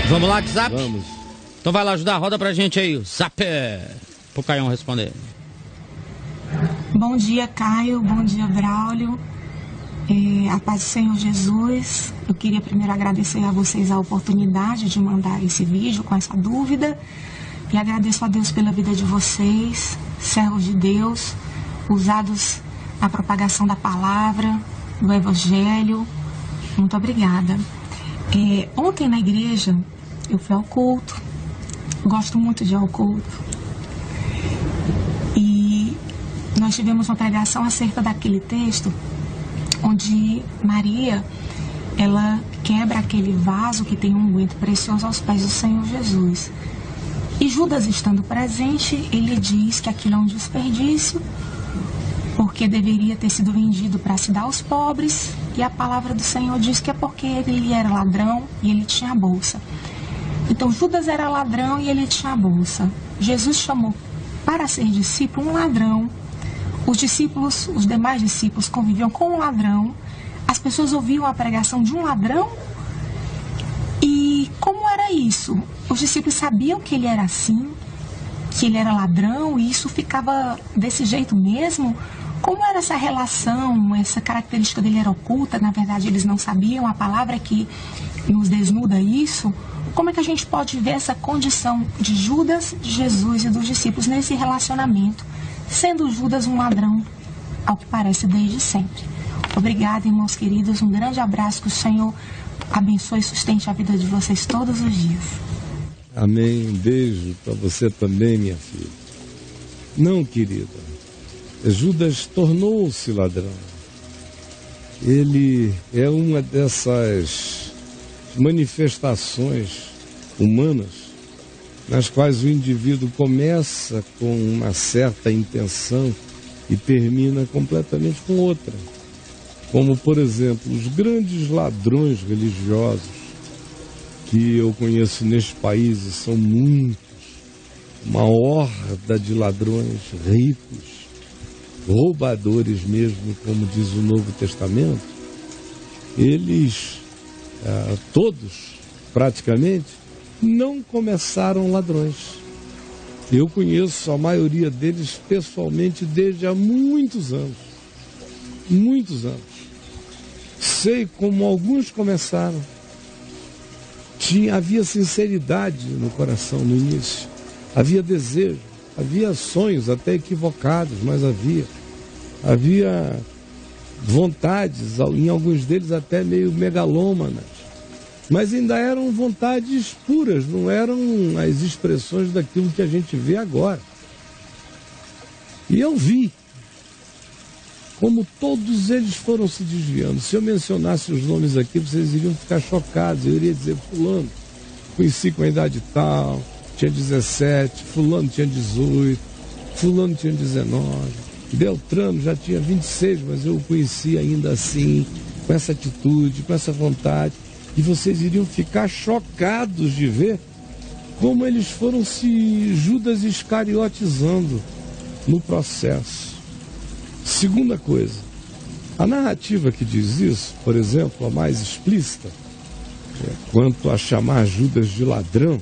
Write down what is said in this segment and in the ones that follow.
Vamos lá, WhatsApp? Vamos. Então vai lá ajudar, roda pra gente aí, o Zap, pro Caião responder. Bom dia, Caio, bom dia, Braulio. A paz do Senhor Jesus. Eu queria primeiro agradecer a vocês a oportunidade de mandar esse vídeo com essa dúvida. E agradeço a Deus pela vida de vocês, servos de Deus, usados na propagação da palavra, do Evangelho. Muito obrigada. Ontem na igreja eu fui ao culto. Gosto muito de ir ao culto. E nós tivemos uma pregação acerca daquele texto onde Maria, ela quebra aquele vaso que tem um unguento precioso aos pés do Senhor Jesus. E Judas, estando presente, ele diz que aquilo é um desperdício, porque deveria ter sido vendido para se dar aos pobres, e a palavra do Senhor diz que é porque ele era ladrão e ele tinha a bolsa. Então Judas era ladrão e ele tinha a bolsa. Jesus chamou para ser discípulo um ladrão. Os discípulos, os demais discípulos conviviam com um ladrão. As pessoas ouviam a pregação de um ladrão. E como era isso? Os discípulos sabiam que ele era assim, que ele era ladrão, e isso ficava desse jeito mesmo? Como era essa relação, essa característica dele era oculta? Na verdade, eles não sabiam. A palavra que nos desnuda isso. Como é que a gente pode ver essa condição de Judas, de Jesus e dos discípulos nesse relacionamento, sendo Judas um ladrão, ao que parece, desde sempre? Obrigada, irmãos queridos. Um grande abraço. Que o Senhor abençoe e sustente a vida de vocês todos os dias. Amém. Um beijo para você também, minha filha. Não, querida. Judas tornou-se ladrão. Ele é uma dessas manifestações humanas nas quais o indivíduo começa com uma certa intenção e termina completamente com outra. Como, por exemplo, os grandes ladrões religiosos que eu conheço neste país, e são muitos, uma horda de ladrões ricos, roubadores mesmo, como diz o Novo Testamento. Eles, todos, praticamente, não começaram ladrões. Eu conheço a maioria deles pessoalmente desde há muitos anos. Muitos anos. Sei como alguns começaram. Havia sinceridade no coração no início. Havia desejo. Havia sonhos até equivocados, mas havia vontades, em alguns deles até meio megalômanas. Mas ainda eram vontades puras, não eram as expressões daquilo que a gente vê agora. E eu vi como todos eles foram se desviando. Se eu mencionasse os nomes aqui, vocês iriam ficar chocados. Eu iria dizer: fulano, conheci com a idade tal, tinha 17, fulano tinha 18, fulano tinha 19, Beltrano já tinha 26, mas eu o conheci ainda assim, com essa atitude, com essa vontade. E vocês iriam ficar chocados de ver como eles foram se Judas iscariotizando no processo. Segunda coisa, a narrativa que diz isso, por exemplo, a mais explícita, quanto a chamar Judas de ladrão,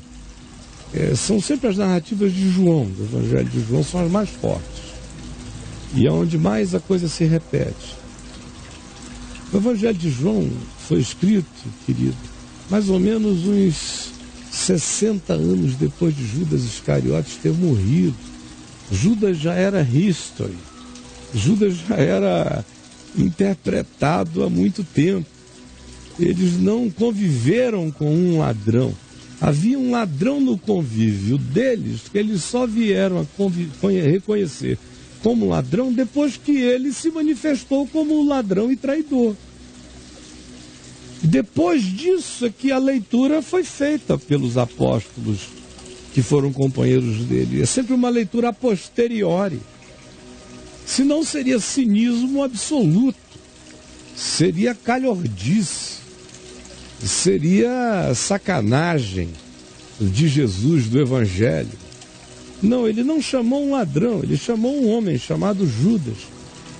são sempre as narrativas de João, do Evangelho de João, são as mais fortes. E é onde mais a coisa se repete. O Evangelho de João foi escrito, querido, mais ou menos uns 60 anos depois de Judas Iscariotes ter morrido. Judas já era history. Judas já era interpretado há muito tempo. Eles não conviveram com um ladrão. Havia um ladrão no convívio deles que eles só vieram a reconhecer como ladrão depois que ele se manifestou como ladrão e traidor. Depois disso é que a leitura foi feita pelos apóstolos que foram companheiros dele. É sempre uma leitura a posteriori. Senão seria cinismo absoluto, seria calhordice, seria sacanagem de Jesus, do Evangelho. Não, ele não chamou um ladrão, ele chamou um homem chamado Judas,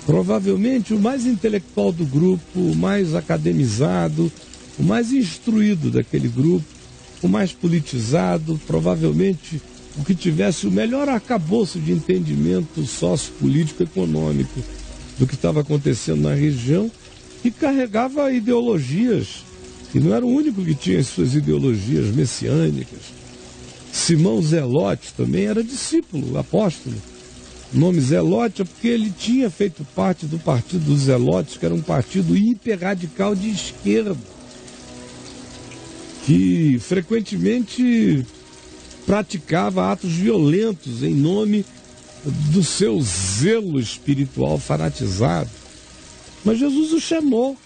provavelmente o mais intelectual do grupo, o mais academizado, o mais instruído daquele grupo, o mais politizado, provavelmente o que tivesse o melhor arcabouço de entendimento sociopolítico econômico do que estava acontecendo na região, e carregava ideologias, e não era o único que tinha as suas ideologias messiânicas. Simão Zelote também era discípulo, apóstolo. O nome Zelote é porque ele tinha feito parte do partido dos Zelotes, que era um partido hiperradical de esquerda, que frequentemente praticava atos violentos em nome do seu zelo espiritual fanatizado. Mas Jesus o chamou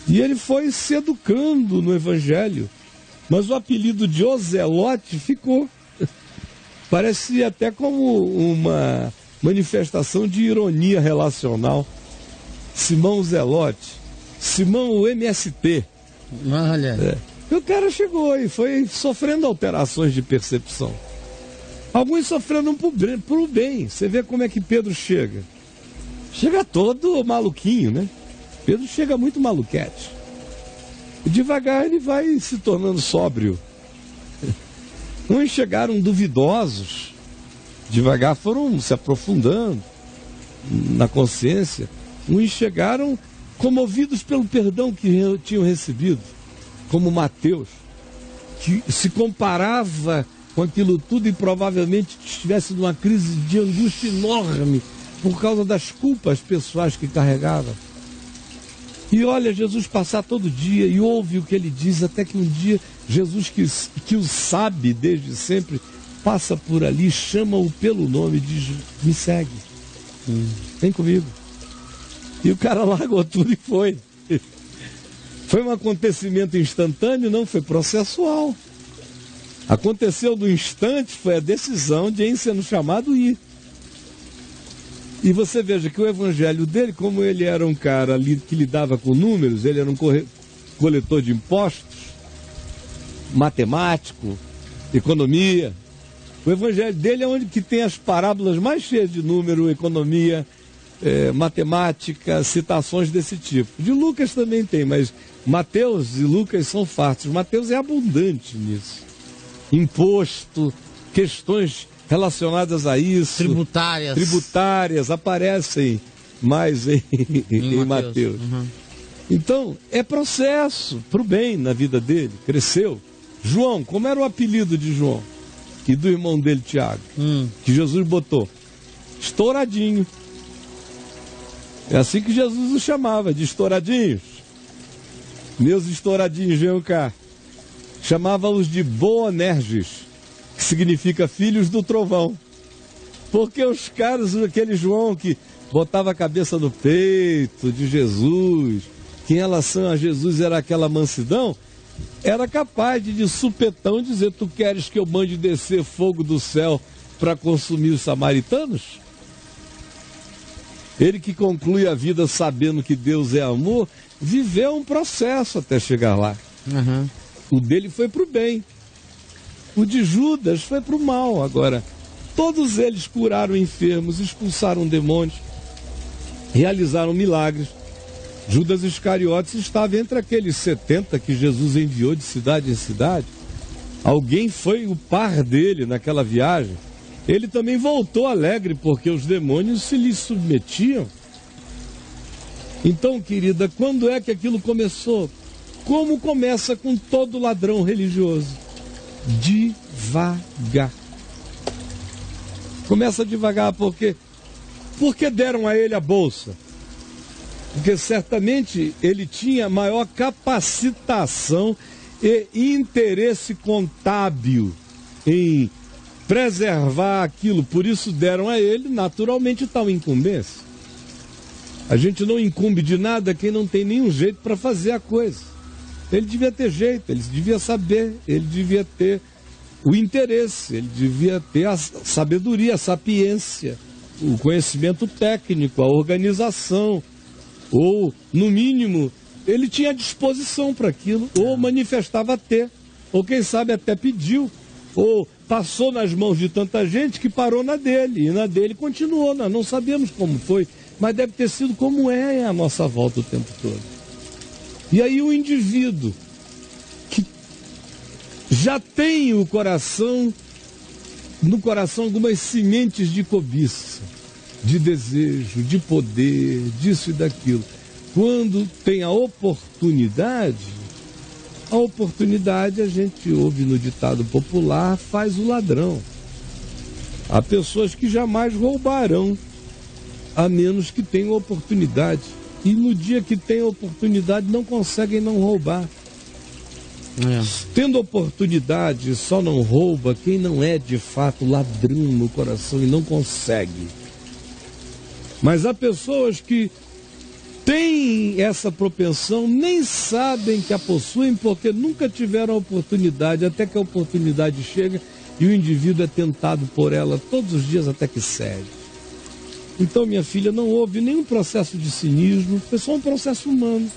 e ele foi se educando no Evangelho, mas o apelido de O Zelote ficou. Parece até como uma manifestação de ironia relacional. Simão Zelote, Simão o MST. Olha. O cara chegou e foi sofrendo alterações de percepção. Alguns sofrendo por bem. Você vê como é que Pedro chega. Chega todo maluquinho, né? Pedro chega muito maluquete. E devagar ele vai se tornando sóbrio. Uns chegaram duvidosos, devagar foram se aprofundando na consciência. Uns chegaram comovidos pelo perdão que tinham recebido, como Mateus, que se comparava com aquilo tudo e provavelmente estivesse numa crise de angústia enorme por causa das culpas pessoais que carregava. E olha Jesus passar todo dia e ouve o que ele diz, até que um dia Jesus, que o sabe desde sempre, passa por ali, chama-o pelo nome e diz: me segue, vem comigo. E o cara largou tudo e foi. Foi um acontecimento instantâneo? Não, foi processual. Aconteceu no instante, foi a decisão de, em sendo chamado, ir. E você veja que o evangelho dele, como ele era um cara ali que lidava com números, ele era um coletor de impostos, matemático, economia. O evangelho dele é onde que tem as parábolas mais cheias de número, economia, matemática, citações desse tipo. De Lucas também tem, mas Mateus e Lucas são fartos. Mateus é abundante nisso. Imposto, questões relacionadas a isso. Tributárias aparecem mais em Mateus. Uhum. Então, é processo para o bem na vida dele. Cresceu. João, como era o apelido de João? E do irmão dele, Tiago, que Jesus botou? Estouradinho. É assim que Jesus o chamava, de estouradinhos. Meus estouradinhos, venham cá. Chamava-os de Boanerges, que significa filhos do trovão. Porque os caras, aquele João que botava a cabeça no peito de Jesus, que em relação a Jesus era aquela mansidão, era capaz de supetão dizer: tu queres que eu mande descer fogo do céu para consumir os samaritanos? Ele que conclui a vida sabendo que Deus é amor, viveu um processo até chegar lá. Uhum. O dele foi para o bem. O de Judas foi para o mal. Agora, todos eles curaram enfermos, expulsaram demônios, realizaram milagres. Judas Iscariotes estava entre aqueles 70 que Jesus enviou de cidade em cidade. Alguém foi o par dele naquela viagem. Ele também voltou alegre porque os demônios se lhe submetiam. Então, querida, quando é que aquilo começou? Como começa com todo ladrão religioso? Devagar. Começa devagar porque deram a ele a bolsa. Porque certamente ele tinha maior capacitação e interesse contábil em preservar aquilo. Por isso deram a ele naturalmente tal incumbência. A gente não incumbe de nada quem não tem nenhum jeito para fazer a coisa. Ele devia ter jeito, ele devia saber, ele devia ter o interesse, ele devia ter a sabedoria, a sapiência, o conhecimento técnico, a organização, ou, no mínimo, ele tinha disposição para aquilo, ou manifestava ter, ou quem sabe até pediu, ou passou nas mãos de tanta gente que parou na dele, e na dele continuou. Nós não sabemos como foi, mas deve ter sido como é a nossa volta o tempo todo. E aí o indivíduo já tem no coração algumas sementes de cobiça, de desejo, de poder, disso e daquilo. Quando tem a oportunidade a gente ouve no ditado popular, faz o ladrão. Há pessoas que jamais roubarão, a menos que tenham oportunidade. E no dia que tem oportunidade, não conseguem não roubar. Tendo oportunidade, só não rouba quem não é de fato ladrão no coração e não consegue. Mas há pessoas que têm essa propensão, nem sabem que a possuem porque nunca tiveram a oportunidade, até que a oportunidade chega e o indivíduo é tentado por ela todos os dias até que cede. Então, minha filha, não houve nenhum processo de cinismo, foi só um processo humano,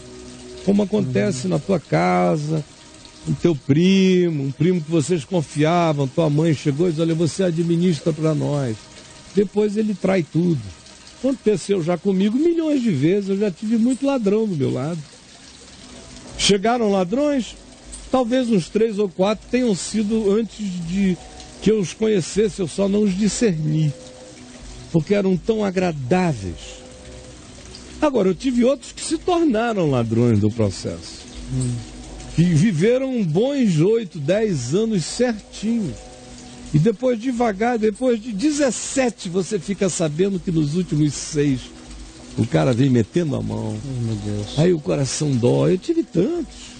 como acontece na tua casa, com teu primo, um primo que vocês confiavam, tua mãe chegou e disse, olha, você administra para nós. Depois ele trai tudo. Aconteceu já comigo milhões de vezes, eu já tive muito ladrão do meu lado. Chegaram ladrões, talvez uns 3 ou 4 tenham sido antes de que eu os conhecesse, eu só não os discerni, porque eram tão agradáveis. Agora, eu tive outros que se tornaram ladrões do processo. Que viveram bons 8, 10 anos certinho. E depois devagar, depois de 17, você fica sabendo que nos últimos 6 o cara vem metendo a mão. Meu Deus. Aí o coração dói. Eu tive tantos.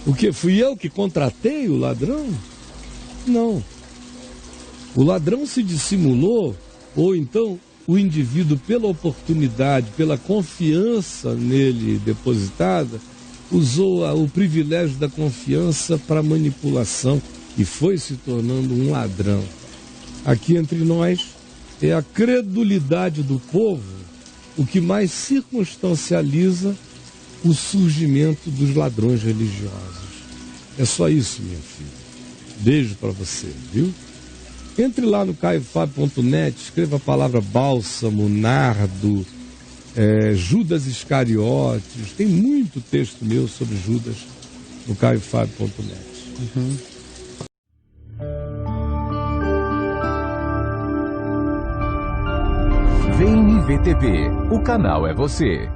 O que? Fui eu que contratei o ladrão? Não. O ladrão se dissimulou, ou então o indivíduo, pela oportunidade, pela confiança nele depositada, usou o privilégio da confiança para manipulação e foi se tornando um ladrão. Aqui entre nós é a credulidade do povo o que mais circunstancializa o surgimento dos ladrões religiosos. É só isso, minha filha. Beijo para você, viu? Entre lá no caiofábio.net, escreva a palavra bálsamo, nardo, Judas Iscariotes. Tem muito texto meu sobre Judas no caiofábio.net. Vem VTV, o canal é você.